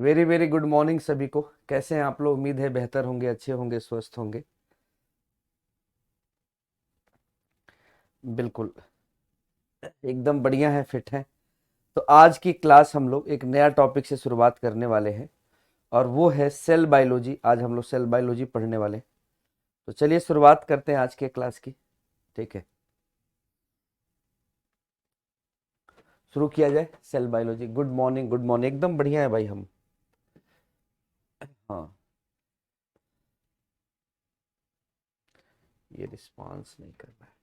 Very very good morning सभी को। कैसे हैं आप लोग? उम्मीद है बेहतर होंगे, अच्छे होंगे, स्वस्थ होंगे। बिल्कुल एकदम बढ़िया है, फिट है। तो आज की क्लास हम लोग एक नया टॉपिक से शुरुआत करने वाले हैं और वो है सेल बायोलॉजी। आज हम लोग सेल बायोलॉजी पढ़ने वाले हैं। तो चलिए शुरुआत करते हैं आज के क्लास की। ठीक है, शुरू किया जाए। Cell biology. Good morning, good morning. एकदम बढ़िया है भाई हम। हाँ, ये रिस्पांस नहीं कर रहा है।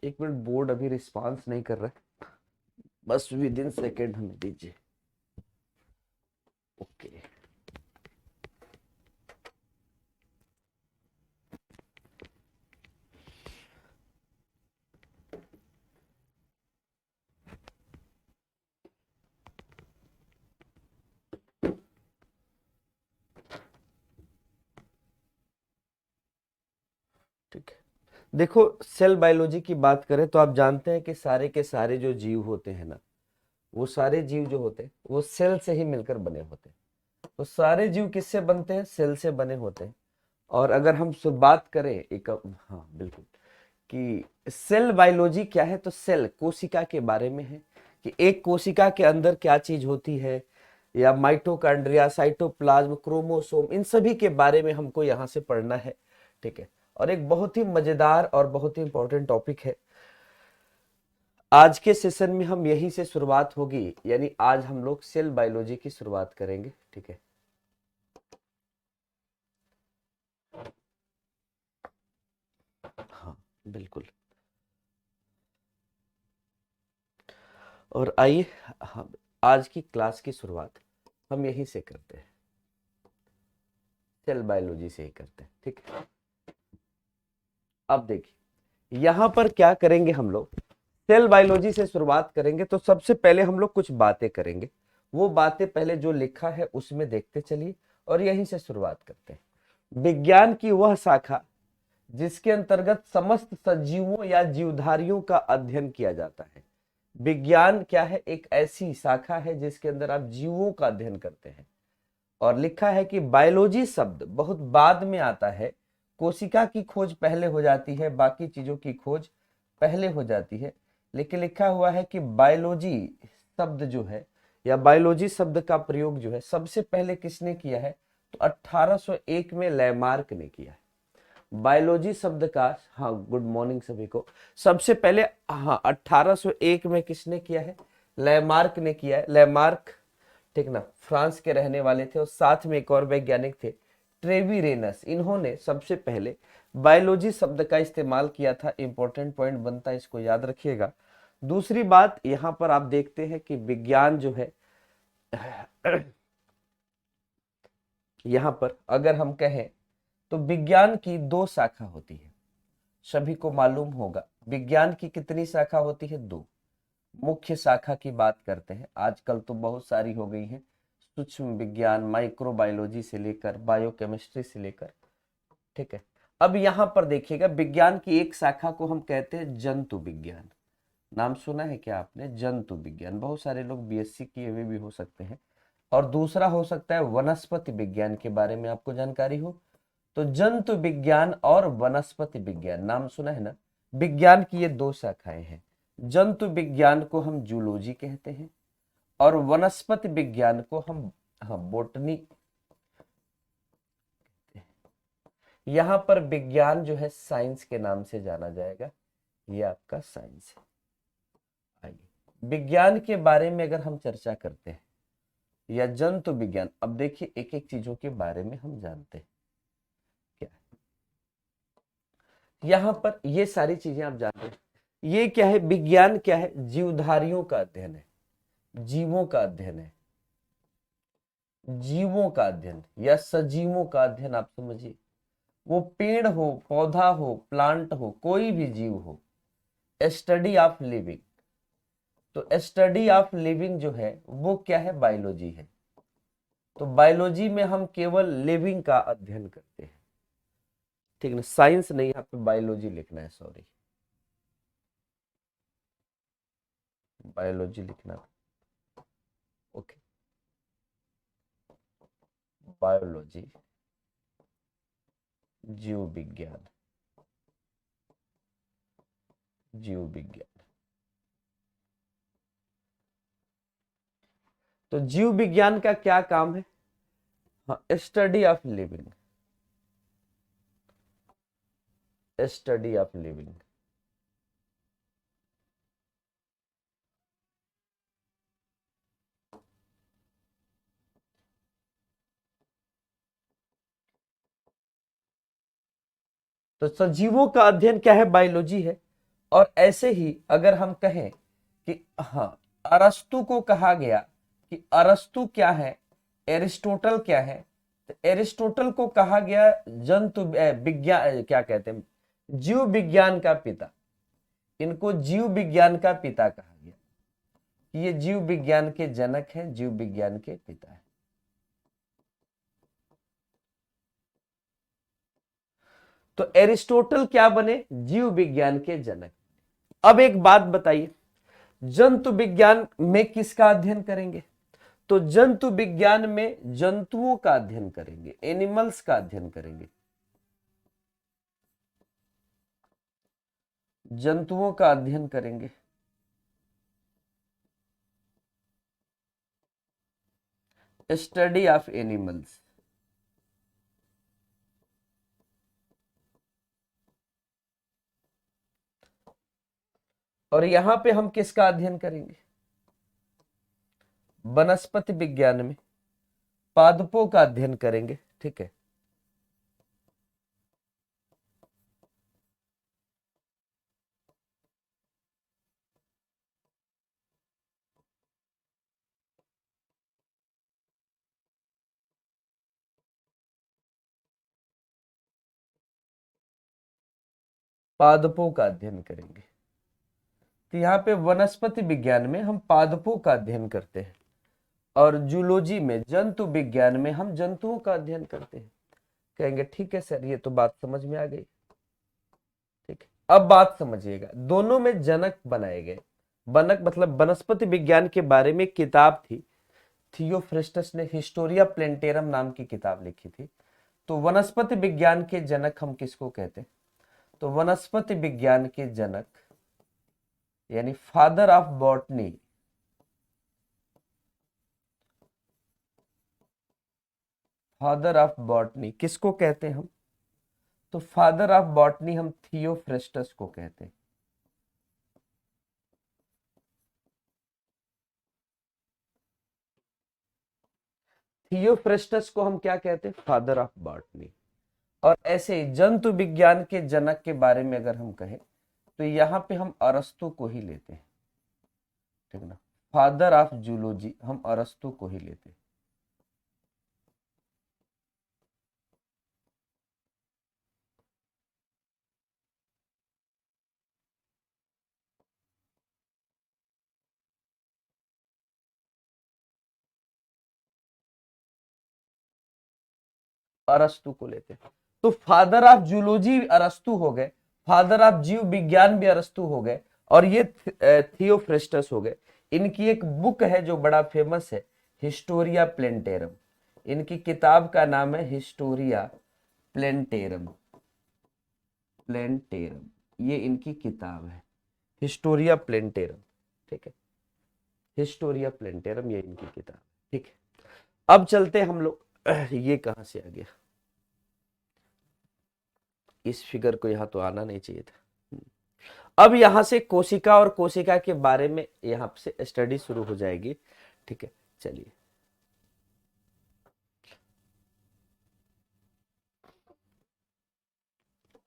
एक मिनट, बोर्ड अभी रिस्पांस नहीं कर रहा है। बस विद इन सेकेंड हमें दीजिए। ओके। ठीक है, देखो, सेल बायोलॉजी की बात करें तो आप जानते हैं कि सारे के सारे जो जीव होते हैं ना, वो सारे जीव जो होते हैं वो सेल से ही मिलकर बने होते हैं। तो सारे जीव किससे बनते हैं? सेल से बने होते हैं। और अगर हम बात करें एक, हाँ बिल्कुल, कि सेल बायोलॉजी क्या है, तो सेल कोशिका के बारे में है कि एक कोशिका के अंदर क्या चीज होती है, या माइटोकॉन्ड्रिया, साइटोप्लाज्म, क्रोमोसोम, इन सभी के बारे में हमको यहाँ से पढ़ना है। ठीक है, और एक बहुत ही मजेदार और बहुत ही इंपॉर्टेंट टॉपिक है। आज के सेशन में हम यहीं से शुरुआत होगी, यानी आज हम लोग सेल बायोलॉजी की शुरुआत करेंगे। ठीक है, हाँ बिल्कुल। और आइए, हम आज की क्लास की शुरुआत हम यहीं से करते हैं, सेल बायोलॉजी से ही करते हैं। ठीक है, अब देखिए यहां पर क्या करेंगे हम लोग। सेल बायोलॉजी से शुरुआत करेंगे तो सबसे पहले हम लोग कुछ बातें करेंगे। वो बातें पहले जो लिखा है उसमें देखते चलिए और यहीं से शुरुआत करते हैं। विज्ञान की वह शाखा जिसके अंतर्गत समस्त सजीवों या जीवधारियों का अध्ययन किया जाता है। विज्ञान क्या है? एक ऐसी शाखा है जिसके अंदर आप जीवों का अध्ययन करते हैं। और लिखा है कि बायोलॉजी शब्द बहुत बाद में आता है। कोशिका की खोज पहले हो जाती है, बाकी चीजों की खोज पहले हो जाती है। लेकिन लिखा हुआ है कि बायोलॉजी शब्द जो है, या बायोलॉजी शब्द का प्रयोग जो है, सबसे पहले किसने किया है? तो 1801 में लैमार्क ने किया है। बायोलॉजी शब्द का, हाँ गुड मॉर्निंग सभी को। सबसे पहले, हाँ, 1801 में किसने किया है? लैमार्क ने किया है। लैमार्क, ठीक ना, फ्रांस के रहने वाले थे। और साथ में एक और वैज्ञानिक थे, ट्रेवीरेनस। इन्होंने सबसे पहले बायोलॉजी शब्द का इस्तेमाल किया था। इंपॉर्टेंट पॉइंट बनता है, इसको याद रखिएगा। दूसरी बात, यहां पर आप देखते हैं कि विज्ञान जो है, यहां पर अगर हम कहें तो विज्ञान की दो शाखा होती है। सभी को मालूम होगा विज्ञान की कितनी शाखा होती है? दो। मुख्य शाखा की बात करते हैं, आजकल तो बहुत सारी हो गई हैं। सूक्ष्म विज्ञान, माइक्रोबायोलॉजी से लेकर बायोकेमिस्ट्री से लेकर, ठीक है। अब यहां पर देखिएगा, विज्ञान की एक शाखा को हम कहते हैं जंतु विज्ञान। नाम सुना है क्या आपने? जंतु विज्ञान। बहुत सारे लोग बीएससी किए हुए भी हो सकते हैं। और दूसरा हो सकता है वनस्पति विज्ञान, के बारे में आपको जानकारी हो। तो जंतु विज्ञान और वनस्पति विज्ञान, नाम सुना है ना? विज्ञान की ये दो शाखाएं हैं। जंतु विज्ञान को हम जूलॉजी कहते हैं और वनस्पति विज्ञान को हम, हाँ, बोटनी। यहां पर विज्ञान जो है साइंस के नाम से जाना जाएगा। ये आपका साइंस है। आइए विज्ञान के बारे में अगर हम चर्चा करते हैं, या जंतु विज्ञान, अब देखिए एक एक चीजों के बारे में हम जानते हैं क्या है। यहां पर ये सारी चीजें आप जानते हैं। ये क्या है? विज्ञान क्या है? जीवधारियों का अध्ययन है, जीवों का अध्ययन है। जीवों का अध्ययन या सजीवों का अध्ययन, आप समझिए। वो पेड़ हो, पौधा हो, प्लांट हो, कोई भी जीव हो। Study of living. तो स्टडी ऑफ लिविंग जो है वो क्या है? बायोलॉजी है। तो बायोलॉजी में हम केवल लिविंग का अध्ययन करते हैं। ठीक ना, साइंस नहीं, यहाँ पे बायोलॉजी लिखना है, सॉरी, बायोलॉजी लिखना। बायोलॉजी, जीव विज्ञान, जीव विज्ञान। तो जीव विज्ञान का क्या काम है? हाँ, study of living, study of living. तो सजीवों का अध्ययन क्या है? बायोलॉजी है। और ऐसे ही अगर हम कहें कि हाँ, अरस्तु को कहा गया कि अरस्तु क्या है, एरिस्टोटल क्या है, तो एरिस्टोटल को कहा गया जंतु विज्ञान, क्या कहते हैं, जीव विज्ञान का पिता। इनको जीव विज्ञान का पिता कहा गया कि ये जीव विज्ञान के जनक हैं, जीव विज्ञान के पिता हैं। तो एरिस्टोटल क्या बने? जीव विज्ञान के जनक। अब एक बात बताइए, जंतु विज्ञान में किसका अध्ययन करेंगे? तो जंतु विज्ञान में जंतुओं का अध्ययन करेंगे, एनिमल्स का अध्ययन करेंगे, जंतुओं का अध्ययन करेंगे। Study of animals. और यहां पे हम किसका अध्ययन करेंगे? वनस्पति विज्ञान में पादपों का अध्ययन करेंगे। ठीक है, पादपों का अध्ययन करेंगे। तो यहाँ पे वनस्पति विज्ञान में हम पादपों का अध्ययन करते हैं और जूलॉजी में, जंतु विज्ञान में हम जंतुओं का अध्ययन करते हैं। कहेंगे ठीक है सर, ये तो बात समझ में आ गई। ठीक है, अब बात समझिएगा, दोनों में जनक बनाए गए। बनक मतलब वनस्पति विज्ञान के बारे में किताब थी, थियोफ्रिस्टस ने हिस्टोरिया प्लेंटेरम नाम की किताब लिखी थी। तो वनस्पति विज्ञान के जनक हम किसको कहते हैं? तो वनस्पति विज्ञान के जनक यानी father of botany, father of botany किसको कहते हैं हम? तो फादर ऑफ बॉटनी हम थियोफ्रिस्टस को कहते हैं। थियोफ्रिस्टस को हम क्या कहते हैं? Father of botany. और ऐसे ही जंतु विज्ञान के जनक के बारे में अगर हम कहें तो यहाँ पे हम अरस्तु को ही लेते हैं। ठीक ना, फादर ऑफ जूलॉजी हम अरस्तु को ही लेते हैं। अरस्तु को लेते हैं। तो फादर ऑफ जूलॉजी अरस्तु हो गए, फादर ऑफ जीव विज्ञान भी अरस्तु हो गए, और ये थियोफ्रिस्टस हो गए। इनकी एक बुक है जो बड़ा फेमस है, हिस्टोरिया प्लेंटेरम। इनकी किताब का नाम है हिस्टोरिया प्लेंटेरम। प्लेंटेरम ये इनकी किताब है, हिस्टोरिया प्लेंटेरम। ठीक है, हिस्टोरिया प्लेंटेरम ये इनकी किताब। ठीक है, अब चलते हम लोग, ये कहां से आ गया? इस फिगर को यहां तो आना नहीं चाहिए था। अब यहां से कोशिका और कोशिका के बारे में यहां से स्टडी शुरू हो जाएगी। ठीक है, चलिए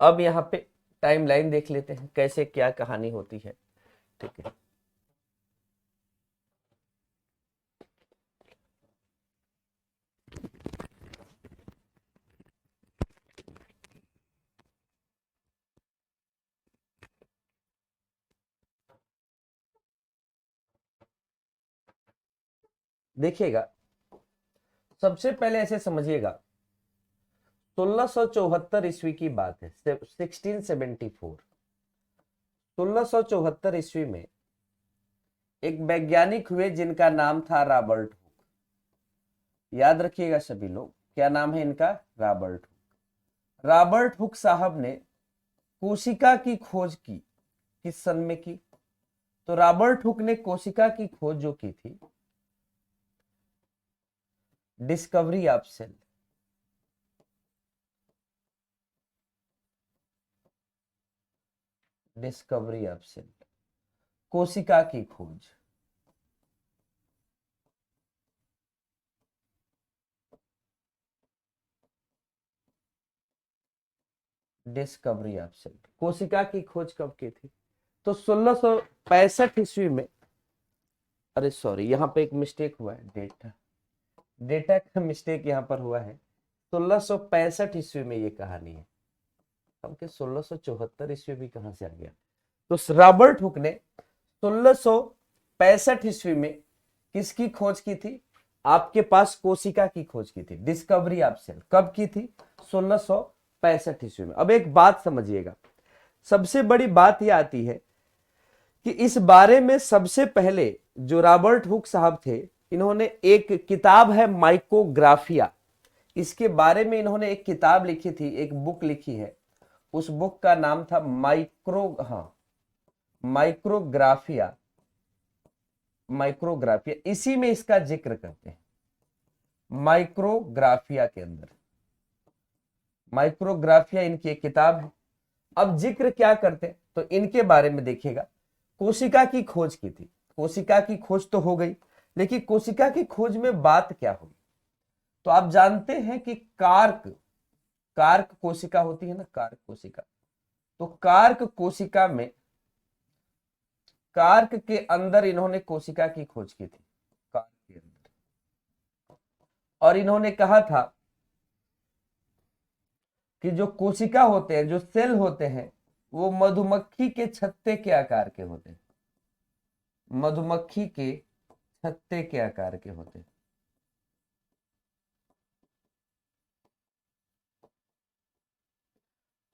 अब यहां पे टाइमलाइन देख लेते हैं कैसे क्या कहानी होती है। ठीक है, देखिएगा, सबसे पहले ऐसे समझिएगा, 1674 ईस्वी की बात है, 1674। 1674 ईस्वी में एक वैज्ञानिक हुए जिनका नाम था रॉबर्ट हुक। याद रखिएगा सभी लोग, क्या नाम है इनका? Robert Hooke. रॉबर्ट हुक साहब ने कोशिका की खोज की, किस सन में की? तो रॉबर्ट हुक ने कोशिका की खोज जो की थी, discovery of cell, discovery of cell, कोशिका की खोज। डिस्कवरी ऑफ सेल, कोशिका की खोज कब की थी? तो 1665 ईस्वी में। अरे सॉरी, यहाँ पे एक मिस्टेक हुआ है, डेटा डेटा का मिस्टेक यहाँ पर हुआ है। 1665 ईस्वी में ये कहानी है, हम के 1674 ईस्वी भी कहां से आ गया? तो रॉबर्ट हुक ने 1665 ईस्वी में किसकी खोज की थी? आपके पास कोशिका की खोज की थी, डिस्कवरी ऑफ सेल। कब की थी? 1665 ईस्वी में। अब एक बात समझिएगा, सबसे बड़ी बात यह आती है कि इस बारे में सबसे पहले जो रॉबर्ट हुक साहब थे, इन्होंने एक किताब है माइक्रोग्राफिया, इसके बारे में इन्होंने एक किताब लिखी थी, एक बुक लिखी है। उस बुक का नाम था माइक्रोग्राफिया। माइक्रोग्राफिया, इसी में इसका जिक्र करते हैं। माइक्रोग्राफिया के अंदर, माइक्रोग्राफिया इनकी एक किताब है। अब जिक्र क्या करते हैं? तो इनके बारे में देखिएगा, कोशिका की खोज की थी। कोशिका की खोज तो हो गई, लेकिन कोशिका की खोज में बात क्या हुई? तो आप जानते हैं कि कार्क कोशिका होती है ना, कार्क कोशिका। तो कार्क कोशिका में, कार्क के अंदर इन्होंने कोशिका की खोज की थी, कार्क के अंदर। और इन्होंने कहा था कि जो कोशिका होते हैं, जो सेल होते हैं, वो मधुमक्खी के छत्ते के आकार के होते हैं। मधुमक्खी के छत्ते के आकार के होते हैं।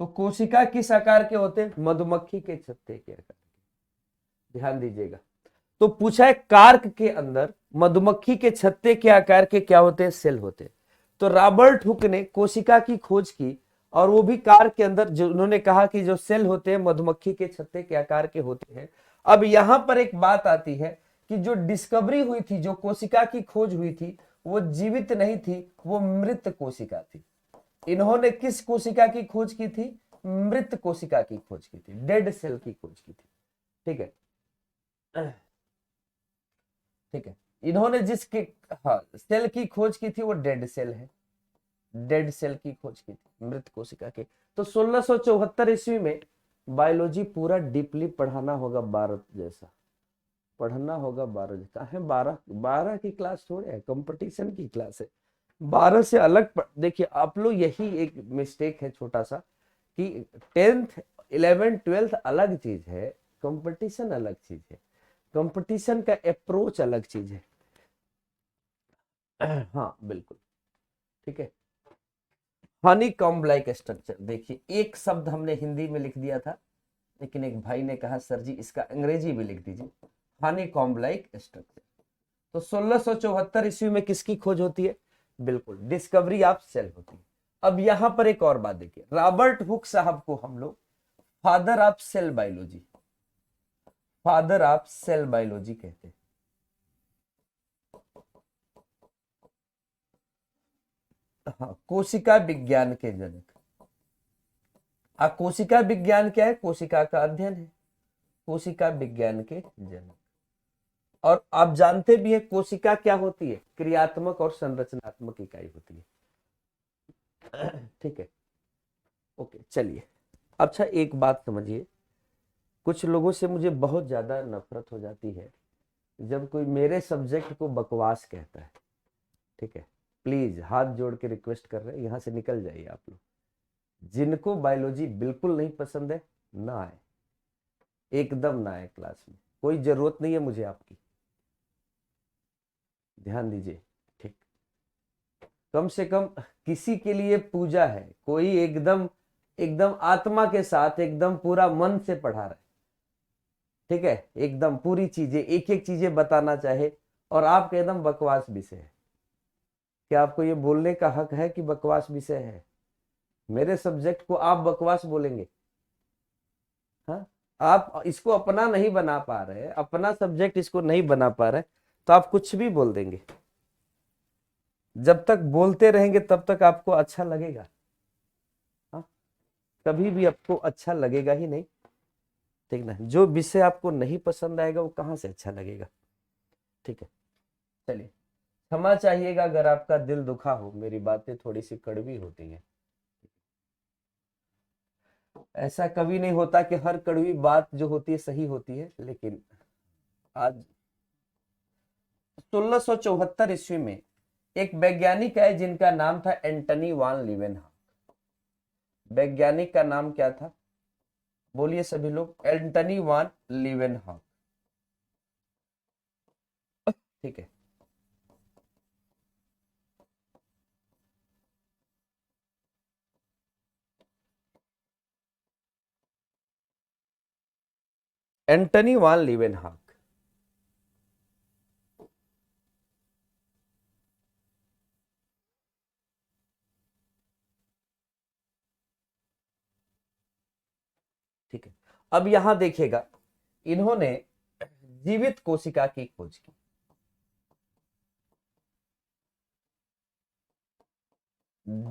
तो कोशिका किस आकार के होते हैं? मधुमक्खी के छत्ते के आकार के। ध्यान दीजिएगा, तो पूछा है कार्क के अंदर मधुमक्खी के छत्ते के आकार के क्या होते हैं? सेल होते हैं। तो रॉबर्ट हुक ने कोशिका की खोज की, और वो भी कार्क के अंदर, जो उन्होंने कहा कि जो सेल होते हैं मधुमक्खी के छत्ते के आकार के होते हैं। अब यहां पर एक बात आती है कि जो डिस्कवरी हुई थी, जो कोशिका की खोज हुई थी, वो जीवित नहीं थी, वो मृत कोशिका थी। इन्होंने किस कोशिका की खोज की थी? मृत कोशिका की खोज की थी, डेड सेल की खोज की थी। ठीक है, ठीक है। इन्होंने जिसके, हाँ, सेल की खोज की थी वो डेड सेल है, डेड सेल की खोज की थी, मृत कोशिका की। तो 1674 ईस्वी में बायोलॉजी पूरा डीपली पढ़ाना होगा, 12 जैसा पढ़ना होगा, 12 जैसा है। 12 की क्लास थोड़े है, कंपटीशन की क्लास है। 12 से अलग देखिए आप लोग, यही एक मिस्टेक है छोटा सा, कि 10th 11th 12th अलग चीज है, कंपटीशन अलग चीज है। कंपटीशन का अप्रोच अलग चीज है। हाँ बिल्कुल, ठीक है। हनी कॉम्ब लाइक स्ट्रक्चर, देखिए एक शब्द हमने हिंदी में लिख दिया था, लेकिन एक भाई ने कहा सर जी इसका अंग्रेजी भी लिख दीजिए, हनी कॉम्ब लाइक स्ट्रक्चर। तो 1674 ईस्वी में किसकी खोज होती है? बिल्कुल, डिस्कवरी ऑफ सेल होती है। अब यहां पर एक और बात देखिए, रॉबर्ट हुक साहब को हम लोग father of cell biology, father of cell biology कहते हैं। हाँ, कोशिका विज्ञान के जनक। कोशिका विज्ञान क्या है? कोशिका का अध्ययन है, कोशिका विज्ञान के जनक। और आप जानते भी है कोशिका क्या होती है? क्रियात्मक और संरचनात्मक इकाई होती है। ठीक है, ओके, चलिए। अच्छा एक बात समझिए, कुछ लोगों से मुझे बहुत ज्यादा नफरत हो जाती है जब कोई मेरे सब्जेक्ट को बकवास कहता है। ठीक है, प्लीज हाथ जोड़ के रिक्वेस्ट कर रहे हैं, यहां से निकल जाइए आप लोग। जिनको बायोलॉजी बिल्कुल नहीं पसंद है, ना आए, एकदम ना आए क्लास में, कोई जरूरत नहीं है मुझे आपकी। ध्यान दीजिए, ठीक। कम से कम किसी के लिए पूजा है, कोई एकदम एकदम आत्मा के साथ, एकदम पूरा मन से पढ़ा रहा है, ठीक है, एकदम पूरी चीजें, एक एक चीजें बताना चाहे, और आपके एकदम बकवास विषय है। क्या आपको ये बोलने का हक है कि बकवास विषय है? मेरे सब्जेक्ट को आप बकवास बोलेंगे? हाँ, आप इसको अपना नहीं बना पा रहे, अपना सब्जेक्ट इसको नहीं बना पा रहे, तो आप कुछ भी बोल देंगे। जब तक बोलते रहेंगे तब तक आपको अच्छा लगेगा? हाँ, कभी भी आपको अच्छा लगेगा ही नहीं, ठीक ना? जो विषय आपको नहीं पसंद आएगा वो कहाँ से अच्छा लगेगा? ठीक है, चलिए क्षमा चाहिएगा अगर आपका दिल दुखा हो, मेरी बातें थोड़ी सी कड़वी होती हैं। ऐसा कभी नहीं होता कि हर कड़वी बात जो होती है सही होती है, लेकिन आज 1674 ईस्वी में एक वैज्ञानिक है जिनका नाम था एंटनी वान लीवेनहॉक। वैज्ञानिक का नाम क्या था? बोलिए सभी लोग, एंटनी वान लीवेनहॉक। ठीक है, एंटनी वान लीवेनहॉक। ठीक है, अब यहां देखिएगा, इन्होंने जीवित कोशिका की खोज की।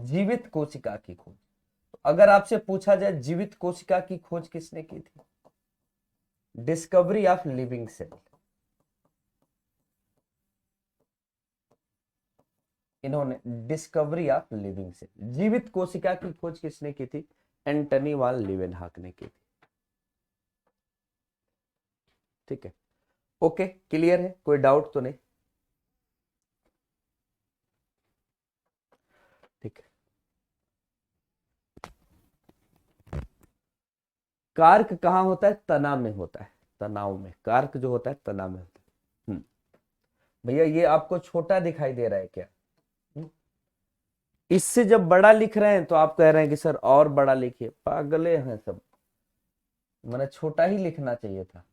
जीवित कोशिका की खोज, तो अगर आपसे पूछा जाए जीवित कोशिका की खोज किसने की थी? Discovery of living cell. इन्होंने डिस्कवरी ऑफ लिविंग सेल, जीवित कोशिका की खोज किसने की थी? एंटनी वान लीवेनहॉक ने की थी। ठीक है, ओके, क्लियर है, कोई डाउट तो नहीं? ठीक है, कार्क कहां होता है? तना में होता है, तनाव में। कार्क जो होता है तनाव में होता है। भैया ये आपको छोटा दिखाई दे रहा है क्या? हम्म? इससे जब बड़ा लिख रहे हैं तो आप कह रहे हैं कि सर और बड़ा लिखिए। पागले हैं सब, मैंने छोटा ही लिखना चाहिए था।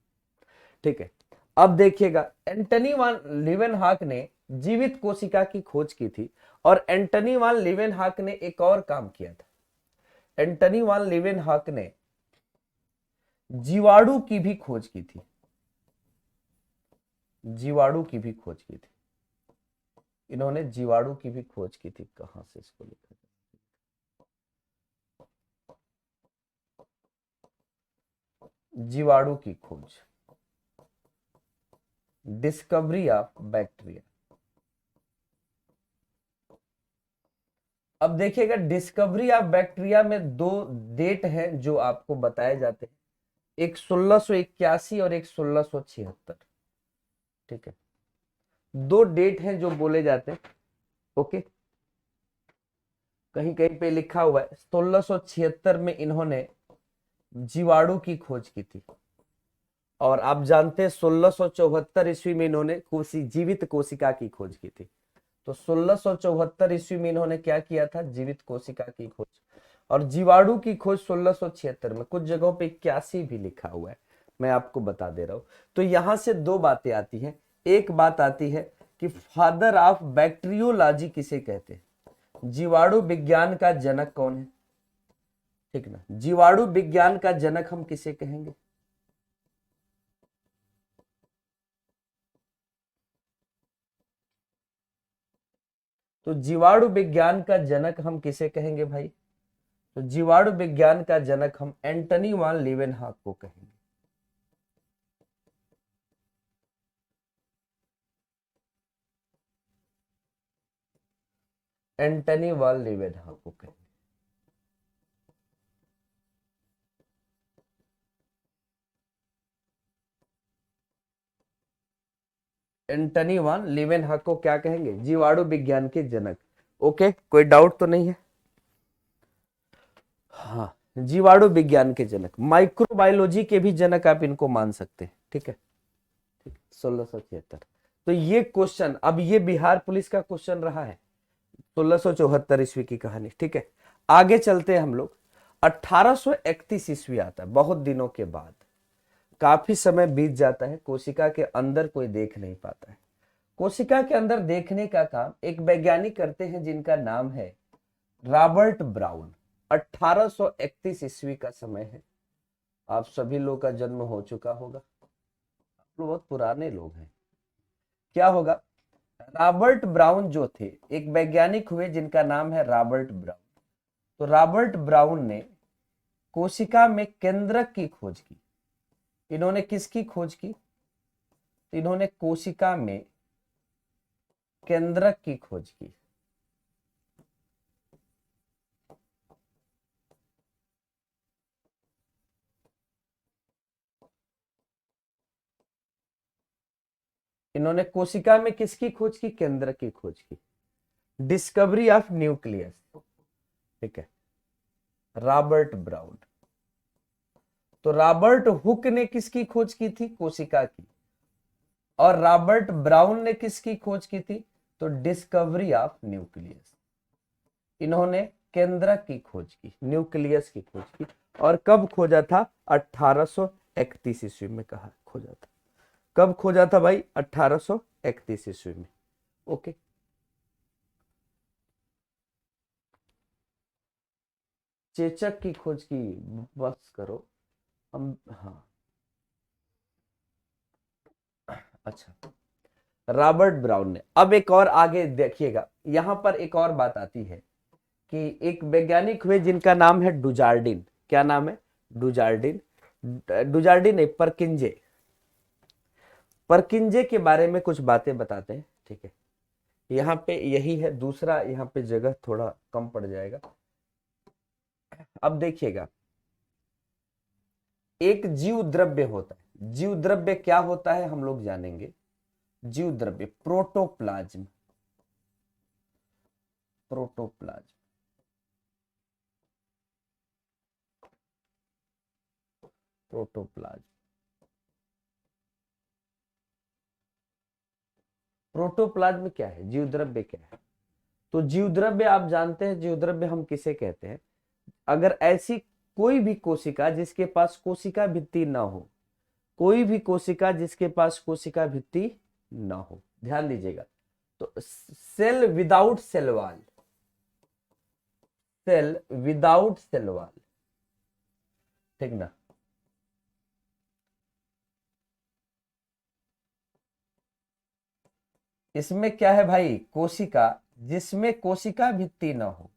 ठीक है, अब देखिएगा, एंटनी वान लीवेनहॉक ने जीवित कोशिका की खोज की थी, और एंटनी वान लीवेनहॉक ने एक और काम किया था। एंटनी वान लीवेनहॉक ने जीवाणु की भी खोज की थी। जीवाणु की भी खोज की थी, इन्होंने जीवाणु की भी खोज की थी। कहां से इसको लिखा जाए? जीवाणु की खोज, डिस्कवरी ऑफ बैक्टीरिया। अब देखिएगा, डिस्कवरी ऑफ बैक्टीरिया में दो डेट हैं जो आपको बताए जाते हैं, एक 1681 और एक 1676। ठीक है, दो डेट हैं जो बोले जाते हैं। ओके, कहीं कहीं पे लिखा हुआ है 1676 में इन्होंने जीवाणु की खोज की थी, और आप जानते हैं 1674 ईस्वी में इन्होंने जीवित कोशिका की खोज की थी। तो 1674 ईस्वी में इन्होंने क्या किया था? जीवित कोशिका की खोज। और जीवाणु की खोज 1676 में, कुछ जगहों पे 81 भी लिखा हुआ है, मैं आपको बता दे रहा हूं। तो यहां से दो बातें आती हैं। एक बात आती है कि फादर ऑफ बैक्टीरियोलॉजी किसे कहते हैं? जीवाणु विज्ञान का जनक कौन है? ठीक ना, जीवाणु विज्ञान का जनक हम किसे कहेंगे? तो जीवाणु विज्ञान का जनक हम किसे कहेंगे भाई? तो जीवाणु विज्ञान का जनक हम एंटनी वान लीवेनहॉक को कहेंगे। एंटनी वान लीवेनहॉक को कहेंगे। एंटनी वान लीवेनहॉक को क्या कहेंगे? जीवाणु विज्ञान के जनक। ओके, कोई डाउट तो नहीं है? हाँ, जीवाणु विज्ञान के जनक, माइक्रोबायोलॉजी के भी जनक आप इनको मान सकते हैं। ठीक है, ठीक, 1676। तो ये क्वेश्चन, अब ये बिहार पुलिस का क्वेश्चन रहा है, 1674 ईस्वी की कहानी। ठीक है, आगे चलते हैं हम लोग। 1831 ईस्वी आता है, बहुत दिनों के बाद, काफी समय बीत जाता है, कोशिका के अंदर कोई देख नहीं पाता है। कोशिका के अंदर देखने का काम एक वैज्ञानिक करते हैं जिनका नाम है रॉबर्ट ब्राउन। 1831 ईस्वी का समय है। आप सभी लोग का जन्म हो चुका होगा, आप लोग बहुत पुराने लोग हैं। क्या होगा, रॉबर्ट ब्राउन जो थे एक वैज्ञानिक हुए जिनका नाम है रॉबर्ट ब्राउन। तो रॉबर्ट ब्राउन ने कोशिका में केंद्रक की खोज की। इन्होंने किसकी खोज की? इन्होंने कोशिका में केंद्रक की खोज की। इन्होंने कोशिका में किसकी खोज की? केंद्रक की खोज की। डिस्कवरी ऑफ न्यूक्लियस, ठीक है, रॉबर्ट ब्राउन। तो रॉबर्ट हुक ने किसकी खोज की थी? कोशिका की। और रॉबर्ट ब्राउन ने किसकी खोज की थी? तो डिस्कवरी ऑफ न्यूक्लियस। इन्होंने केंद्रक की खोज की, न्यूक्लियस की खोज की। और कब खोजा था? 1831 ईस्वी में कहा खोजा था। कब खोजा था भाई? 1831 ईस्वी में। ओके, चेचक की खोज की, बस करो हम। हाँ, अच्छा, रॉबर्ट ब्राउन ने। अब एक और आगे देखिएगा, यहां पर एक और बात आती है कि एक वैज्ञानिक हुए जिनका नाम है डुजार्डिन। क्या नाम है? डुजार्डिन। डुजार्डिन नहीं, परकिंजे। परकिंजे के बारे में कुछ बातें बताते हैं, ठीक है। यहाँ पे यही है, दूसरा यहाँ पे जगह थोड़ा कम पड़ जाएगा। अब देखिएगा, एक जीव द्रव्य होता है। जीव द्रव्य क्या होता है हम लोग जानेंगे। जीव द्रव्य प्रोटोप्लाज्म। Protoplasm, protoplasm. प्रोटोप्लाज्म क्या है? जीव द्रव्य क्या है? तो जीव द्रव्य आप जानते हैं, जीव द्रव्य हम किसे कहते हैं? अगर ऐसी कोई भी कोशिका जिसके पास कोशिका भित्ति ना हो, कोई भी कोशिका जिसके पास कोशिका भित्ति ना हो, ध्यान दीजिएगा। तो cell without cell wall, cell without cell wall, ठीक ना। इसमें क्या है भाई? कोशिका जिसमें कोशिका भित्ति ना हो।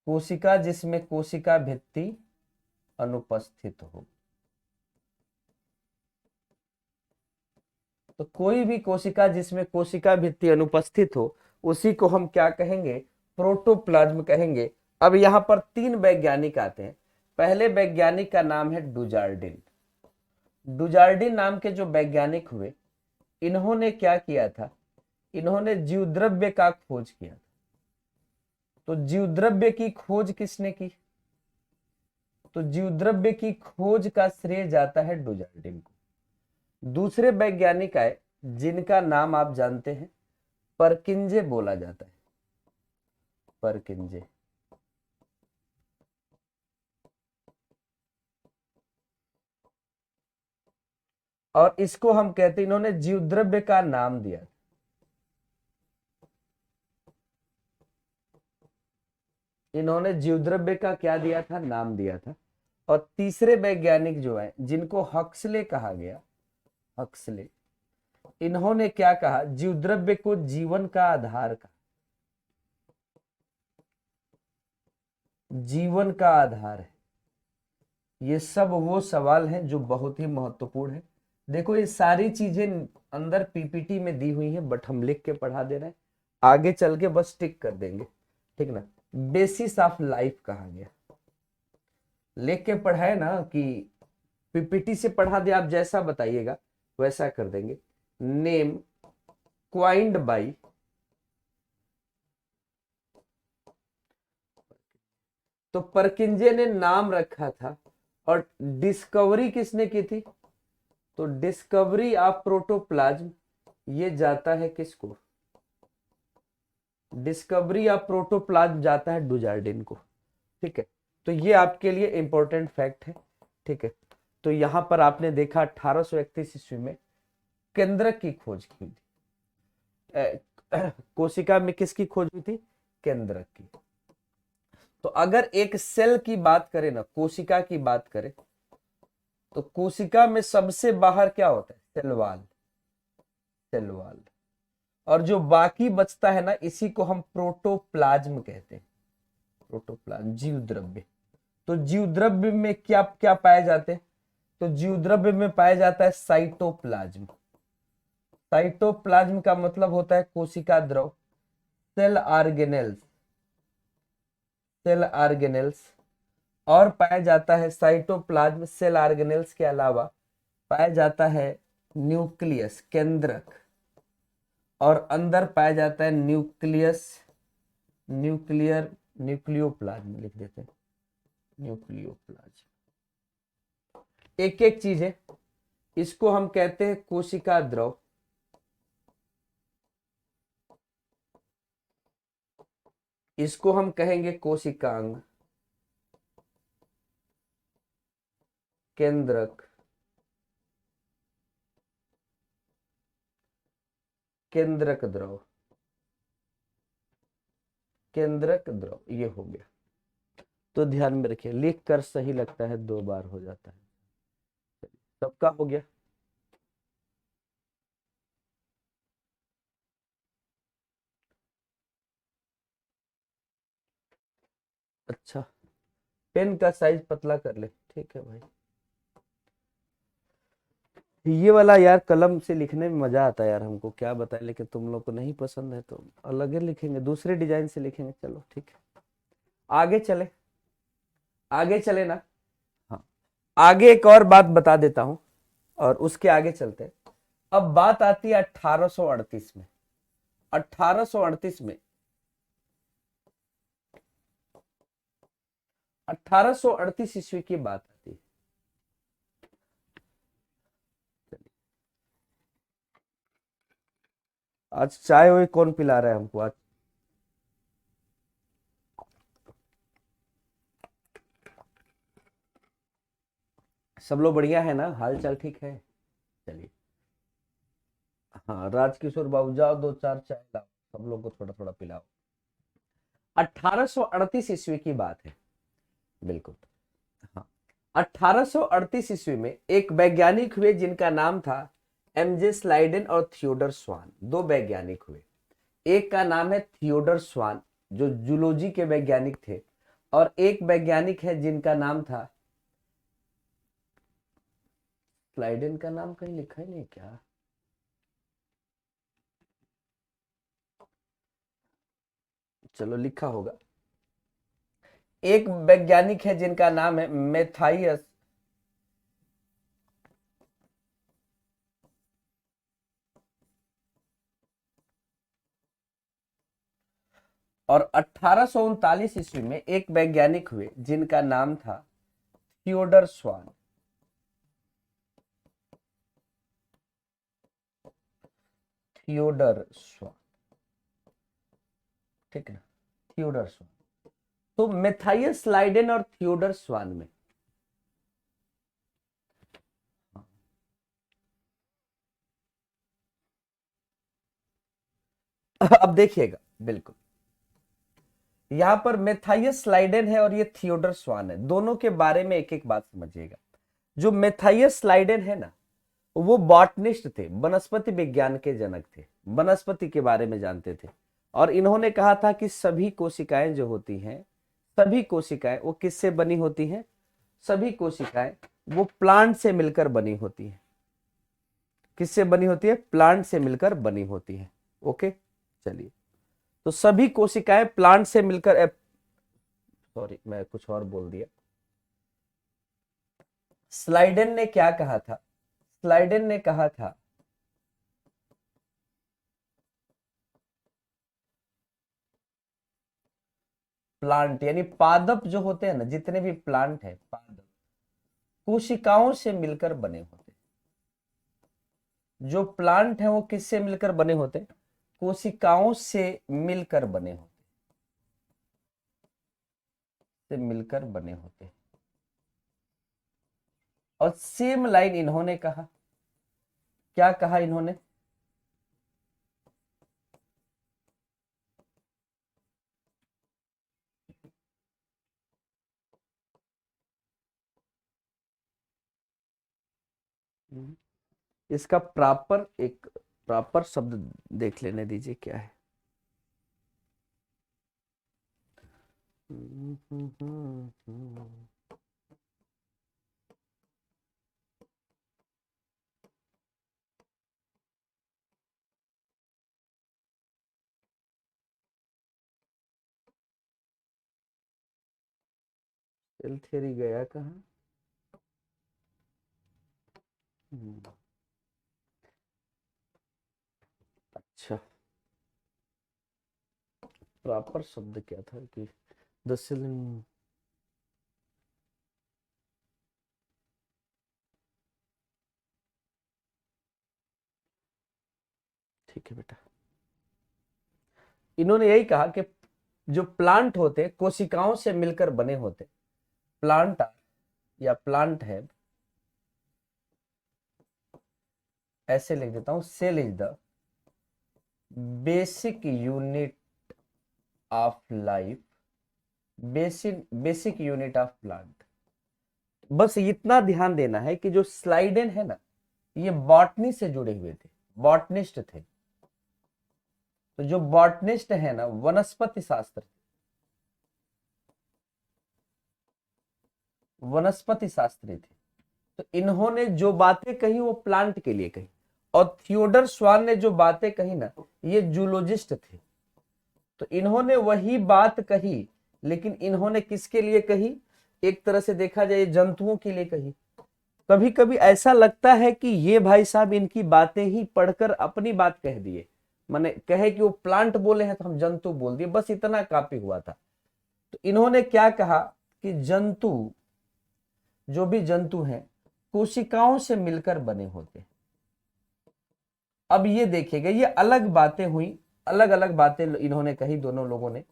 कोशिका जिसमें कोशिका भित्ति अनुपस्थित हो। तो कोई भी कोशिका जिसमें कोशिका भित्ति अनुपस्थित हो, उसी को हम क्या कहेंगे? प्रोटोप्लाज्म कहेंगे। अब यहां पर तीन वैज्ञानिक आते हैं। पहले वैज्ञानिक का नाम है डुजार्डिन। डुजार्डिन नाम के जो वैज्ञानिक हुए, इन्होंने क्या किया था? इन्होंने जीवद्रव्य का खोज किया था। तो जीवद्रव्य की खोज किसने की? तो जीवद्रव्य की खोज का श्रेय जाता है डुजार्डिन को। दूसरे वैज्ञानिक आए जिनका नाम आप जानते हैं, परकिंजे बोला जाता है। परकिंजे। और इसको हम कहते हैं, इन्होंने जीवद्रव्य का नाम दिया। इन्होंने जीवद्रव्य का क्या दिया था? नाम दिया था। और तीसरे वैज्ञानिक जो है जिनको हक्सले कहा गया, हक्सले, इन्होंने क्या कहा? जीवद्रव्य को जीवन का आधार कहा। जीवन का आधार है। ये सब वो सवाल हैं जो बहुत ही महत्वपूर्ण है। देखो, ये सारी चीजें अंदर पीपीटी में दी हुई हैं, बट हम लिख के पढ़ा दे रहे हैं, आगे चल के बस टिक कर देंगे, ठीक ना। बेसिस ऑफ लाइफ कहा गया, लिख के पढ़ाए ना कि पीपीटी से पढ़ा दे, आप जैसा बताइएगा वैसा कर देंगे। नेम क्वाइंड बाई, तो परकिंजे ने नाम रखा था। और डिस्कवरी किसने की थी? तो डिस्कवरी ऑफ प्रोटोप्लाज्म, ये जाता है किसको? डिस्कवरी ऑफ प्रोटोप्लाज्म जाता है डुजार्डिन को, ठीक है। तो ये आपके लिए इंपॉर्टेंट फैक्ट है, ठीक है। तो यहां पर आपने देखा 1831 ईस्वी में केंद्रक की खोज की थी। कोशिका में किसकी खोज हुई थी? केंद्रक की। तो अगर एक सेल की बात करें ना, कोशिका की बात करें, तो कोशिका में सबसे बाहर क्या होता है? Cell wall, cell wall. और जो बाकी बचता है ना, इसी को हम प्रोटोप्लाज्म कहते हैं। प्रोटोप्लाज्म, जीव द्रव्य। तो जीव द्रव्य में क्या क्या पाए जाते हैं? तो जीव द्रव्य में पाया जाता है साइटोप्लाज्म। साइटोप्लाज्म का मतलब होता है कोशिका द्रव, सेल ऑर्गेनेल्स, सेल ऑर्गेनेल्स। और पाया जाता है साइटोप्लाज्म, सेल ऑर्गेनेल्स के अलावा पाया जाता है न्यूक्लियस, केंद्रक। और अंदर पाया जाता है न्यूक्लियस, न्यूक्लियर, न्यूक्लियोप्लाज्म लिख देते हैं, न्यूक्लियोप्लाज्म। एक एक चीज है। इसको हम कहते हैं कोशिका द्रव, इसको हम कहेंगे कोशिकांग, केंद्रक, केंद्रक द्रव, केंद्रक द्रव, ये हो गया। तो ध्यान में रखिए, लिख कर सही लगता है 2 बार हो जाता है। सबका हो गया। अच्छा, पेन का साइज पतला कर ले, ठीक है भाई। ये वाला यार कलम से लिखने में मजा आता है यार, हमको क्या बताए, लेकिन तुम लोग को नहीं पसंद है तो अलग ही लिखेंगे, दूसरे डिजाइन से लिखेंगे। चलो ठीक है, आगे चले, आगे चले ना। हाँ, आगे एक और बात बता देता हूं और उसके आगे चलते हैं। अब बात आती है 1838 में। 1838 में, 1838 ईस्वी की बात आती है। आज चाय वाय कौन पिला रहा है हमको आज? सब लोग बढ़िया है ना, हाल चाल ठीक है? चलिए, हाँ राजकिशोर बाबू जाओ 2 4 चाय लाओ, सब लोग को थोड़ा थोड़ा पिलाओ। 1838 ईस्वी की बात है, बिल्कुल। हाँ, 1838 ईस्वी में एक वैज्ञानिक हुए जिनका नाम था एमजे स्लाइडेन और थियोडर स्वान। 2 वैज्ञानिक हुए, एक का नाम है थियोडर स्वान जो जूलॉजी के वैज्ञानिक थे, और एक वैज्ञानिक है जिनका नाम था, स्लाइडेन का नाम कहीं लिखा ही नहीं क्या? चलो लिखा होगा। एक वैज्ञानिक है जिनका नाम है मेथाइयस, और 1839 ईस्वी में एक वैज्ञानिक हुए जिनका नाम था थियोडर स्वान। थियोडर स्वान, ठीक है ना, थियोडर स्वान। तो मेथाइयस स्लाइडेन और थियोडर स्वान में, अब देखिएगा, बिल्कुल यहां पर मेथाइयस स्लाइडेन है और ये थियोडर स्वान है। दोनों के बारे में एक एक बात समझिएगा। जो मेथाइयस स्लाइडेन है ना, वो बॉटनिस्ट थे, वनस्पति विज्ञान के जनक थे, वनस्पति के बारे में जानते थे। और इन्होंने कहा था कि सभी कोशिकाएं जो होती हैं, सभी कोशिकाएं वो किससे बनी होती हैं? सभी कोशिकाएं वो प्लांट से मिलकर बनी होती हैं। किससे बनी होती है? प्लांट से मिलकर बनी होती है। ओके, चलिए। तो सभी कोशिकाएं प्लांट से मिलकर, सॉरी मैं कुछ और बोल दिया। स्लाइडेन ने क्या कहा था? स्लाइडेन ने कहा था प्लांट यानी पादप जो होते हैं ना, जितने भी प्लांट है, पादप कोशिकाओं से मिलकर बने होते हैं। जो प्लांट है वो किससे मिलकर बने होते हैं? कोशिकाओं से मिलकर बने होते से मिलकर बने होते हैं। और सेम लाइन इन्होंने कहा, क्या कहा इन्होंने? इसका प्रॉपर शब्द देख लेने दीजिए क्या है। सेल थ्योरी गया कहाँ? अच्छा, प्रॉपर शब्द क्या था कि द सेल। ठीक है बेटा, इन्होंने यही कहा कि जो प्लांट होते कोशिकाओं से मिलकर बने होते, प्लांट या प्लांट है, ऐसे लिख देता हूं, cell is the basic unit of life, basic unit of plant. बस इतना ध्यान देना है कि जो स्लाइडेन है ना, ये बॉटनी से जुड़े हुए थे, बॉटनिस्ट थे। तो जो बॉटनिस्ट है ना, वनस्पति शास्त्र, वनस्पति शास्त्री थे। तो इन्होंने जो बातें कही वो प्लांट के लिए कही, और थियोडर स्वान ने जो बातें कही ना, ये जूलॉजिस्ट थे। तो इन्होंने वही बात कही, लेकिन इन्होंने किसके लिए कही? एक तरह से देखा जाए जंतुओं के लिए कही। कभी कभी ऐसा लगता है कि ये भाई साहब इनकी बातें ही पढ़कर अपनी बात कह दिए, माने कहे कि वो प्लांट बोले हैं तो हम जंतु बोल दिए, बस इतना काफी हुआ था। तो इन्होंने क्या कहा कि जंतु, जो भी जंतु हैं, कोशिकाओं से मिलकर बने होते हैं। अब ये देखिएगा, ये अलग बातें हुई, अलग अलग बातें इन्होंने कही, दोनों लोगों ने।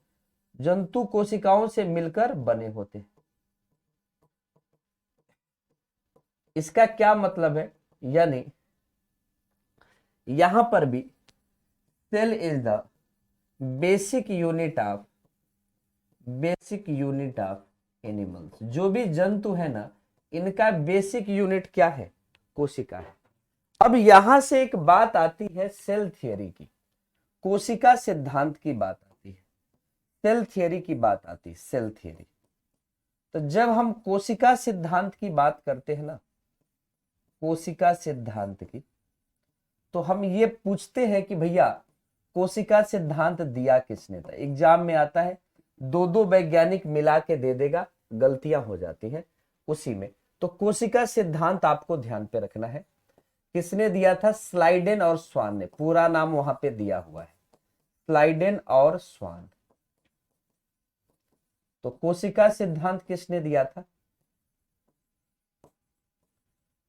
जंतु कोशिकाओं से मिलकर बने होते हैं, इसका क्या मतलब है? यानी यहां पर भी cell is the basic unit of animals. जो भी जंतु है ना, इनका बेसिक यूनिट क्या है? कोशिका है। अब यहां से एक बात आती है सेल थियरी की, कोशिका सिद्धांत की बात आती है, सेल थियरी की बात आती है, सेल थियरी। तो जब हम कोशिका सिद्धांत की बात करते हैं ना, कोशिका सिद्धांत की, तो हम ये पूछते हैं कि भैया कोशिका सिद्धांत दिया किसने था? एग्जाम में आता है, दो दो वैज्ञानिक मिला के दे देगा, गलतियां हो जाती हैं उसी में। तो कोशिका सिद्धांत आपको ध्यान पे रखना है, किसने दिया था? स्लाइडेन और स्वान ने, पूरा नाम वहां पे दिया हुआ है, स्लाइडेन और स्वान। तो कोशिका सिद्धांत किसने दिया था?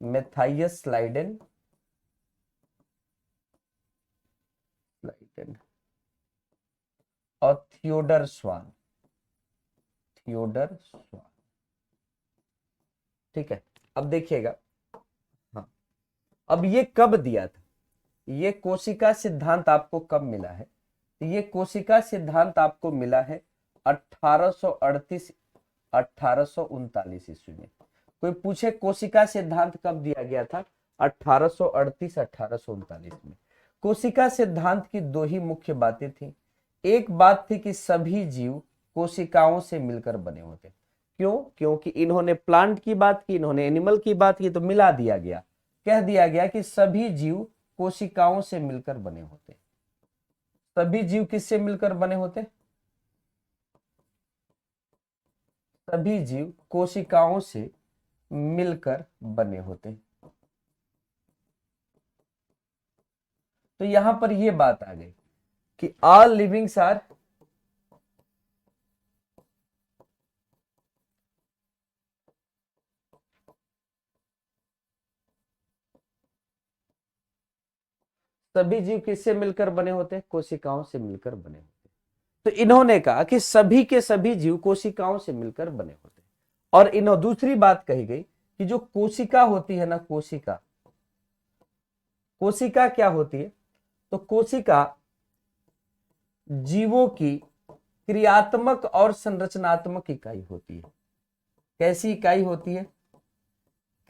मैथाइयस स्लाइडेन और थियोडर स्वान, ठीक है। अब देखिएगा, हाँ, अब ये कब दिया था? ये कोशिका सिद्धांत आपको कब मिला है? ये कोशिका सिद्धांत आपको मिला है 1838 1839 ईस्वी में। कोई पूछे कोशिका सिद्धांत कब दिया गया था? 1838 1839 में। कोशिका सिद्धांत की दो ही मुख्य बातें थी। एक बात थी कि सभी जीव कोशिकाओं से मिलकर बने होते। क्यों? क्योंकि इन्होंने प्लांट की बात की, इन्होंने एनिमल की बात की, तो मिला दिया गया, कह दिया गया कि सभी जीव कोशिकाओं से मिलकर बने होते। सभी जीव किससे मिलकर बने होते? सभी जीव कोशिकाओं से मिलकर बने होते। तो यहां पर यह बात आ गई कि ऑल लिविंग्स आर सभी जीव किससे मिलकर बने होते? कोशिकाओं से मिलकर बने होते। तो इन्होंने कहा कि सभी के सभी जीव कोशिकाओं से मिलकर बने होते हैं। और इन्होंने दूसरी बात कही गई कि जो कोशिका होती है ना, कोशिका, कोशिका क्या होती है? तो कोशिका जीवों की क्रियात्मक और संरचनात्मक इकाई होती है। कैसी इकाई होती है?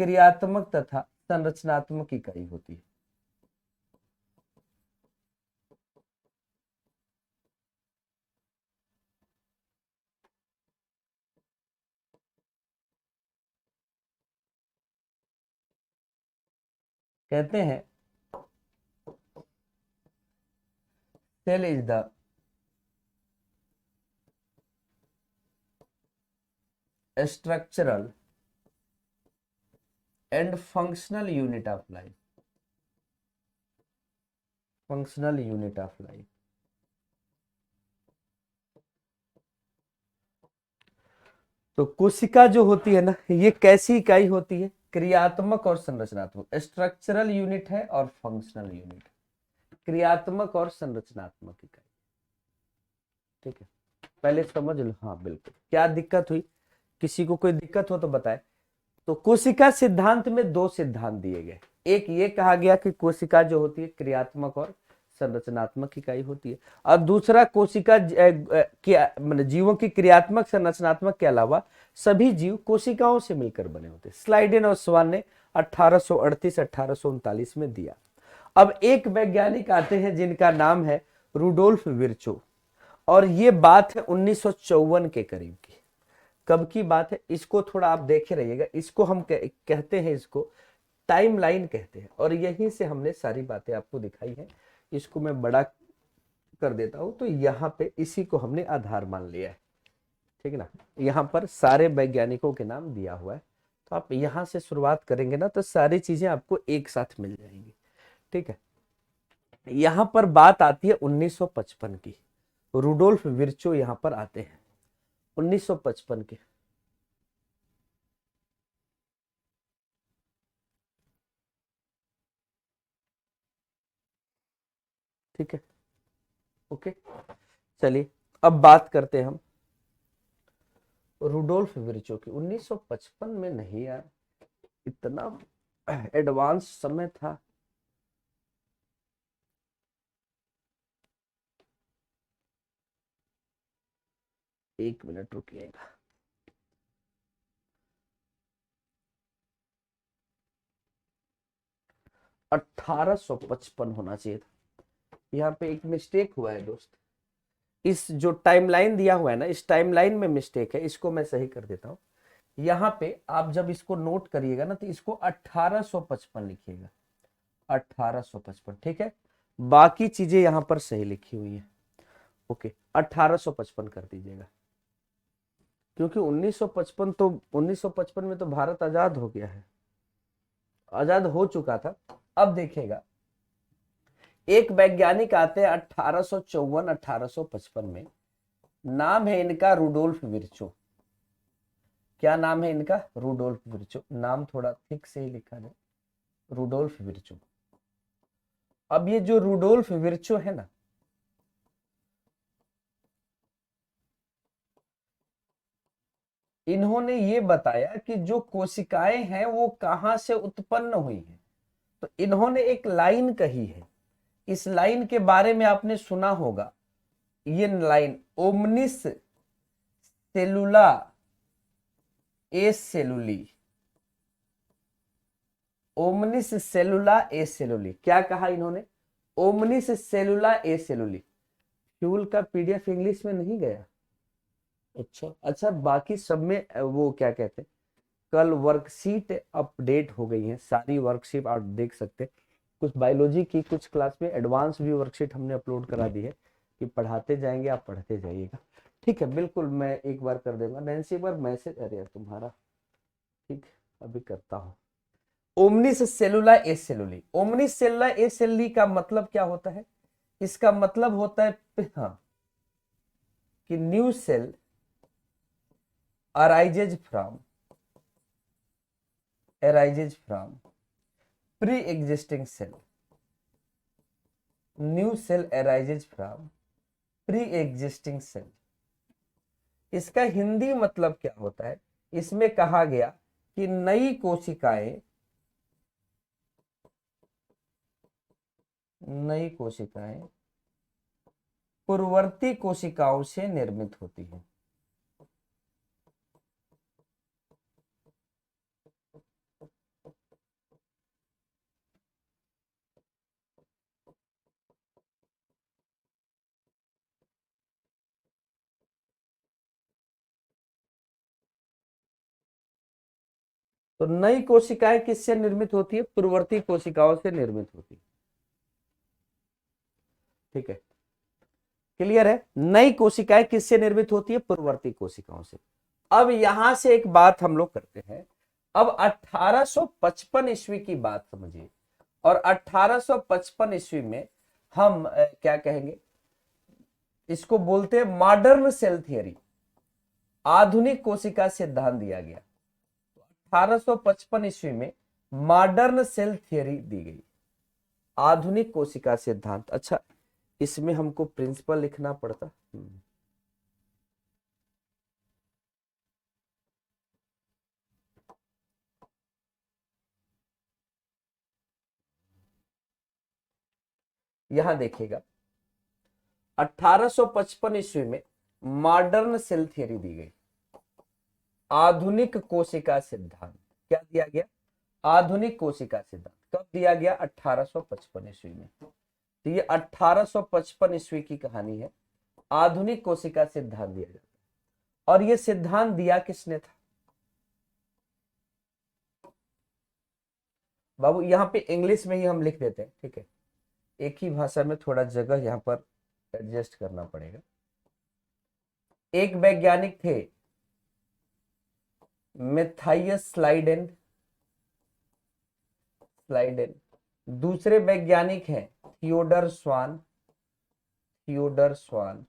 क्रियात्मक तथा संरचनात्मक इकाई होती है। कहते हैं cell is the structural and functional unit of life. Functional unit of life. तो कोशिका जो होती है ना, ये कैसी इकाई होती है? क्रियात्मक और संरचनात्मक। स्ट्रक्चरल यूनिट है और फंक्शनल यूनिट, क्रियात्मक और संरचनात्मक इकाई। ठीक है, पहले समझ लो। हाँ बिल्कुल, क्या दिक्कत हुई? किसी को कोई दिक्कत हो तो बताए। तो कोशिका सिद्धांत में दो सिद्धांत दिए गए। एक ये कहा गया कि कोशिका जो होती है क्रियात्मक और संरचनात्मक इकाई होती है, और दूसरा कोशिका मतलब जीवों की क्रियात्मक संरचनात्मक के अलावा सभी जीव कोशिकाओं से मिलकर बने होते हैं। स्लाइडेन और स्वान ने 1838-1839 में दिया। अब एक वैज्ञानिक आते हैं जिनका नाम है रूडोल्फ विर्चो, और ये बात है 1954 के करीब की। कब की बात है? इसको थोड़ा आप देखे रहिएगा। इसको हम कहते हैं, इसको टाइमलाइन कहते हैं, और यहीं से हमने सारी बातें आपको दिखाई हैं। इसको मैं बड़ा कर देता हूं, तो यहाँ पे इसी को हमने आधार मान लिया है। ठीक है ना, यहाँ पर सारे वैज्ञानिकों के नाम दिया हुआ है, तो आप यहाँ से शुरुआत करेंगे ना तो सारी चीजें आपको एक साथ मिल जाएंगी। ठीक है, यहाँ पर बात आती है 1955 की। रूडोल्फ विर्चो यहाँ पर आते हैं 1955 के। ठीक है, ओके, चलिए अब बात करते हैं हम रूडोल्फ विर्चो की। 1955 में नहीं यार, इतना एडवांस समय था। एक मिनट रुकिएगा। 1855 होना चाहिए था। यहाँ पे एक मिस्टेक हुआ है दोस्त। इस जो टाइमलाइन दिया हुआ है ना, इस टाइमलाइन में मिस्टेक है, इसको मैं सही कर देता हूँ। यहाँ पे आप जब इसको नोट करिएगा ना, तो इसको 1855 लिखिएगा, 1855। ठीक है, बाकी चीजें यहाँ पर सही लिखी हुई है। ओके, 1855 कर दीजिएगा, क्योंकि 1955 में तो भारत आजाद हो गया है, आजाद हो चुका था। अब देखिएगा, एक वैज्ञानिक आते हैं 1854-1855 में। नाम है इनका रूडोल्फ विर्चो। क्या नाम है इनका? Rudolph Virchow. नाम थोड़ा ठीक से ही लिखा जाए, रूडोल्फ विर्चो। अब ये जो रूडोल्फ विर्चो है ना, इन्होंने ये बताया कि जो कोशिकाएं हैं वो कहां से उत्पन्न हुई हैं। तो इन्होंने एक लाइन कही है, इस लाइन के बारे में आपने सुना होगा। ये लाइन ओमनिस सेलुला ए सेलुली, ओमनिस सेलुला ए सेलुली। क्या कहा इन्होंने? ओमनिस सेलुला ए सेलुली। फ्यूल का पीडीएफ इंग्लिश में नहीं गया? अच्छा अच्छा, बाकी सब में वो क्या कहते हैं, कल वर्कशीट अपडेट हो गई है, सारी वर्कशीट आप देख सकते हैं। कुछ बायोलॉजी की, कुछ क्लास में एडवांस भी वर्कशीट हमने अपलोड करा दी है, कि पढ़ाते जाएंगे, आप पढ़ते जाइएगा। ठीक है, बिल्कुल मैं एक बार कर दूंगा। नैन्सी एक बार मैसेज, अरे तुम्हारा, ठीक, अभी करता हूँ। ओमनिस सेलुला ए सेलुली, ओमनिस सेलुला ए सेलुली का मतलब क्या होता है? इसका मतलब होता है हाँ, कि new cell arises from pre-existing cell. New cell arises from pre existing cell. इसका हिंदी मतलब क्या होता है? इसमें कहा गया कि नई कोशिकाएं पूर्ववर्ती कोशिकाओं से निर्मित होती है। तो नई कोशिकाएं किससे निर्मित होती है? पूर्ववर्ती कोशिकाओं से निर्मित होती है। ठीक है, क्लियर है? नई कोशिकाएं किससे निर्मित होती है? पूर्ववर्ती कोशिकाओं से। अब यहां से एक बात हम लोग करते हैं। अब 1855 ईस्वी की बात समझिए, और 1855 ईस्वी में हम क्या कहेंगे, इसको बोलते हैं मॉडर्न सेल थियरी, आधुनिक कोशिका सिद्धांत दिया गया। 1855 ईस्वी में मॉडर्न सेल थियरी दी गई, आधुनिक कोशिका सिद्धांत। अच्छा, इसमें हमको प्रिंसिपल लिखना पड़ता। यहां देखिएगा, 1855 ईस्वी में मॉडर्न सेल थियरी दी गई, आधुनिक कोशिका सिद्धांत। क्या दिया गया? आधुनिक कोशिका सिद्धांत। कब दिया गया? 1855 ईस्वी में। तो ये 1855 ईस्वी की कहानी है, आधुनिक कोशिका सिद्धांत दिया जाता है। और ये सिद्धांत दिया किसने था बाबू? यहां पे इंग्लिश में ही हम लिख देते हैं, ठीक है, एक ही भाषा में थोड़ा जगह यहां पर एडजस्ट करना पड़ेगा। एक वैज्ञानिक थे मैथाइयस स्लाइडेन, दूसरे वैज्ञानिक हैं थियोडर स्वान,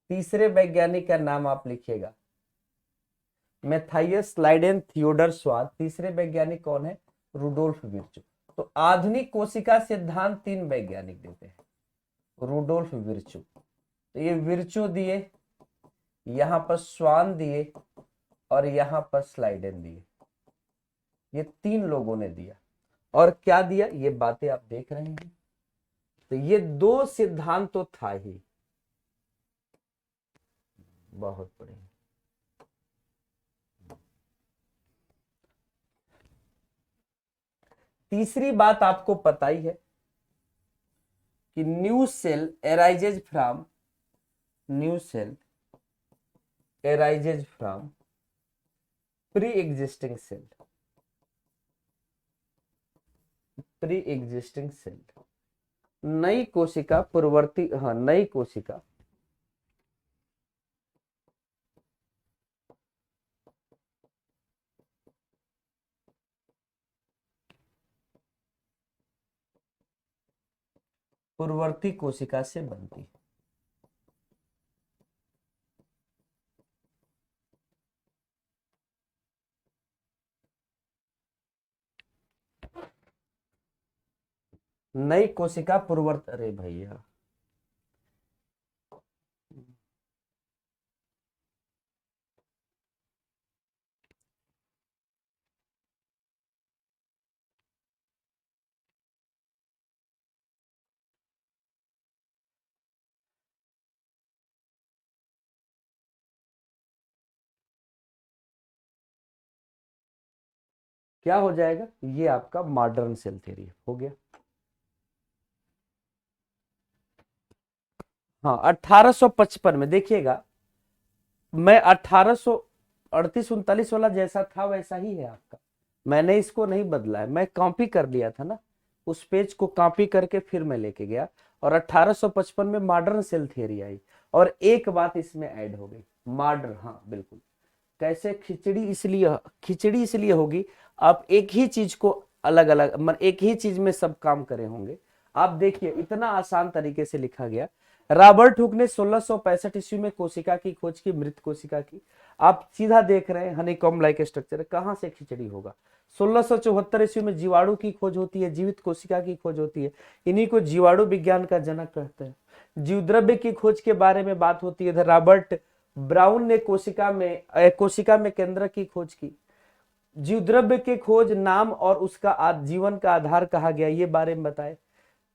तीसरे वैज्ञानिक का नाम आप लिखिएगा, मैथाइयस स्लाइडेन, थियोडर स्वान। तीसरे वैज्ञानिक कौन है? Rudolf Virchow. तो आधुनिक कोशिका सिद्धांत 3 वैज्ञानिक देते हैं, रुडोल्फ विर्चो। तो ये विर्चो दिए, यहां पर स्वान दिए, और यहां पर स्लाइडेन दिए। ये 3 लोगों ने दिया। और क्या दिया? ये बातें आप देख रहे हैं। तो ये 2 सिद्धांत तो था ही, बहुत बढ़िया। तीसरी बात आपको पता ही है कि new cell arises from pre existing cell. नई कोशिका पूर्ववर्ती, हाँ, नई कोशिका पूर्ववर्ती कोशिका से बनती है। नई कोशिका पूर्ववर्ती, अरे भैया क्या हो जाएगा? ये आपका मॉडर्न सेल थ्योरी हो गया। हाँ, 1855 में देखिएगा, मैं 1838-39 वाला जैसा था वैसा ही है आपका, मैंने इसको नहीं बदला है। मैं कॉपी कर लिया था ना, उस पेज को कॉपी करके फिर मैं लेके गया, और 1855 में मॉडर्न सेल थियरी आई। और एक बात इसमें ऐड हो गई, मॉडर्न, हाँ बिल्कुल। कैसे? खिचड़ी इसलिए होगी, आप एक ही चीज को अलग अलग, मतलब एक ही चीज में सब काम करे होंगे। आप देखिए, इतना आसान तरीके से लिखा गया। रॉबर्ट हुक ने 1665 ईस्वी में कोशिका की खोज की, मृत कोशिका की। आप सीधा देख रहे हैं हनीकॉम्ब लाइक स्ट्रक्चर, कहां से खिचड़ी होगा? 1674 ईस्वी में जीवाणु की खोज होती है, जीवित कोशिका की खोज होती है। इन्हीं को जीवाणु विज्ञान का जनक कहते हैं। जीवद्रव्य की खोज के बारे में बात होती है। इधर रॉबर्ट ब्राउन ने कोशिका में केंद्र की खोज की। जीवद्रव्य के खोज नाम और उसका जीवन का आधार कहा गया, ये बारे में बताए।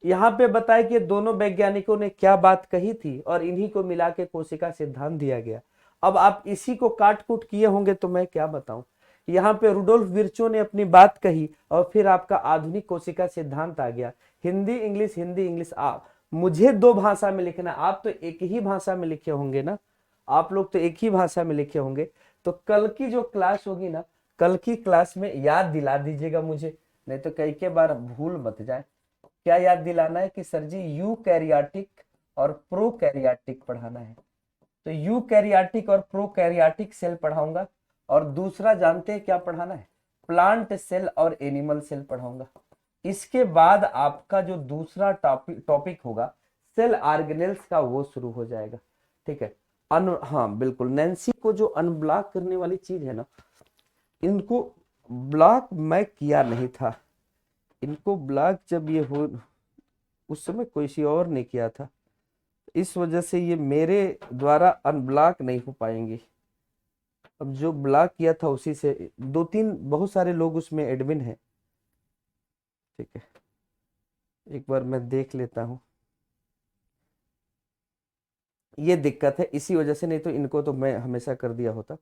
यहाँ पे बताए कि दोनों वैज्ञानिकों ने क्या बात कही थी और इन्हीं को मिला के कोशिका सिद्धांत दिया गया। अब आप इसी को काट कूट किए होंगे तो मैं क्या बताऊं। यहाँ पे रुडोल्फ विर्चो ने अपनी बात कही और फिर आपका आधुनिक कोशिका सिद्धांत आ गया। हिंदी इंग्लिश आप मुझे दो भाषा में लिखना, आप तो एक ही भाषा में लिखे होंगे ना, आप लोग तो एक ही भाषा में लिखे होंगे। तो कल की जो क्लास होगी ना, कल की क्लास में याद दिला दीजिएगा मुझे, नहीं तो कई के बार भूल मत जाए। क्या याद दिलाना है कि सर जी यू कैरियाटिक और प्रो कैरियाटिक पढ़ाना है। तो यू कैरियाटिक और प्रो कैरियाटिक सेल पढ़ाऊंगा, और दूसरा जानते हैं क्या पढ़ाना है, प्लांट सेल और एनिमल सेल पढ़ाऊंगा। इसके बाद आपका जो दूसरा टॉपिक होगा सेल ऑर्गेनेल्स का, वो शुरू हो जाएगा। ठीक है। हाँ बिल्कुल, नैन्सी को जो अनब्लॉक करने वाली चीज है ना, इनको ब्लॉक मैं किया नहीं था। इनको ब्लॉक जब ये हो, उस समय किसी और ने किया था, इस वजह से ये मेरे द्वारा अनब्लॉक नहीं हो पाएंगे। अब जो ब्लॉक किया था उसी से दो तीन बहुत सारे लोग उसमें एडमिन हैं। ठीक है, एक बार मैं देख लेता हूँ। ये दिक्कत है इसी वजह से, नहीं तो इनको तो मैं हमेशा कर दिया होता।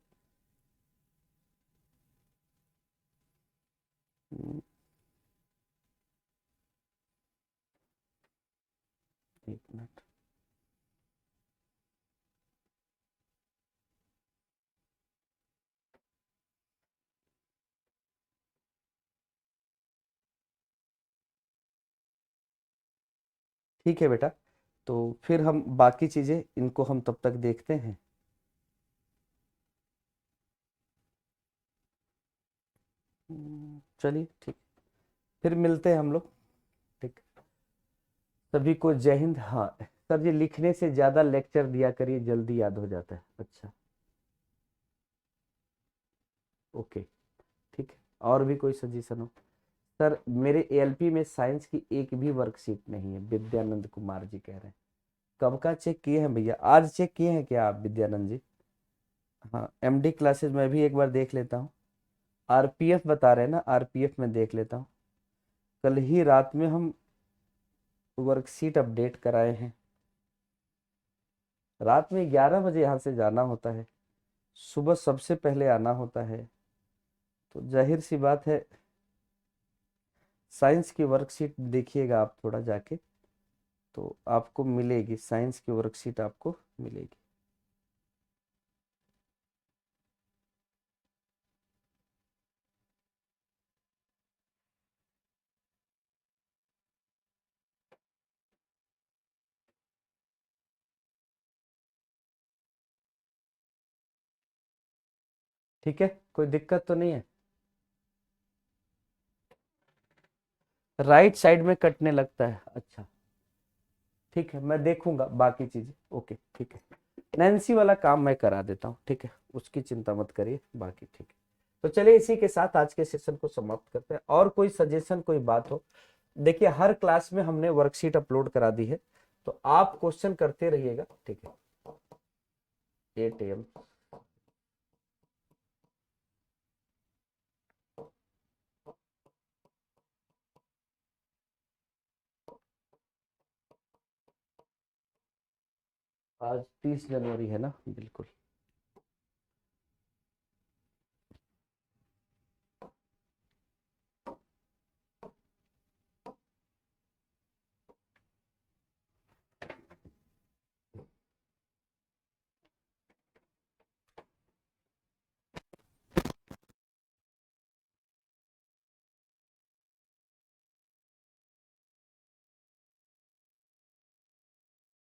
एक मिनट। ठीक है बेटा, तो फिर हम बाकी चीजें इनको हम तब तक देखते हैं। चलिए ठीक, फिर मिलते हैं हम लोग। ठीक, सभी को जय हिंद। हाँ सर जी, लिखने से ज्यादा लेक्चर दिया करिए, जल्दी याद हो जाता है। अच्छा, ओके, ठीक है। और भी कोई सजेशन हो? सर मेरे एएलपी में साइंस की एक भी वर्कशीट नहीं है, विद्यानंद कुमार जी कह रहे हैं। कब का चेक किए हैं भैया, आज चेक किए हैं क्या आप विद्यानंद जी? हाँ, एमडी क्लासेस में भी एक बार देख लेता हूँ। आरपीएफ बता रहे हैं ना, आरपीएफ में देख लेता हूँ। कल ही रात में हम वर्कशीट अपडेट कराए हैं। रात में 11 बजे यहाँ से जाना होता है, सुबह सबसे पहले आना होता है, तो जाहिर सी बात है साइंस की वर्कशीट देखिएगा आप थोड़ा जाके, तो आपको मिलेगी, साइंस की वर्कशीट आपको मिलेगी। ठीक है, कोई दिक्कत तो नहीं है? राइट साइड में कटने लगता है, अच्छा ठीक है, मैं देखूंगा बाकी चीजें। ओके ठीक है, नैन्सी वाला काम मैं करा देता हूँ, ठीक है, उसकी चिंता मत करिए, बाकी ठीक है। तो चलिए इसी के साथ आज के सेशन को समाप्त करते हैं। और कोई सजेशन कोई बात हो, देखिए हर क्लास में हमने वर्कशीट अपलोड करा दी है, तो आप क्वेश्चन करते रहिएगा। ठीक है, 8 AM। आज 30 जनवरी है ना, बिल्कुल।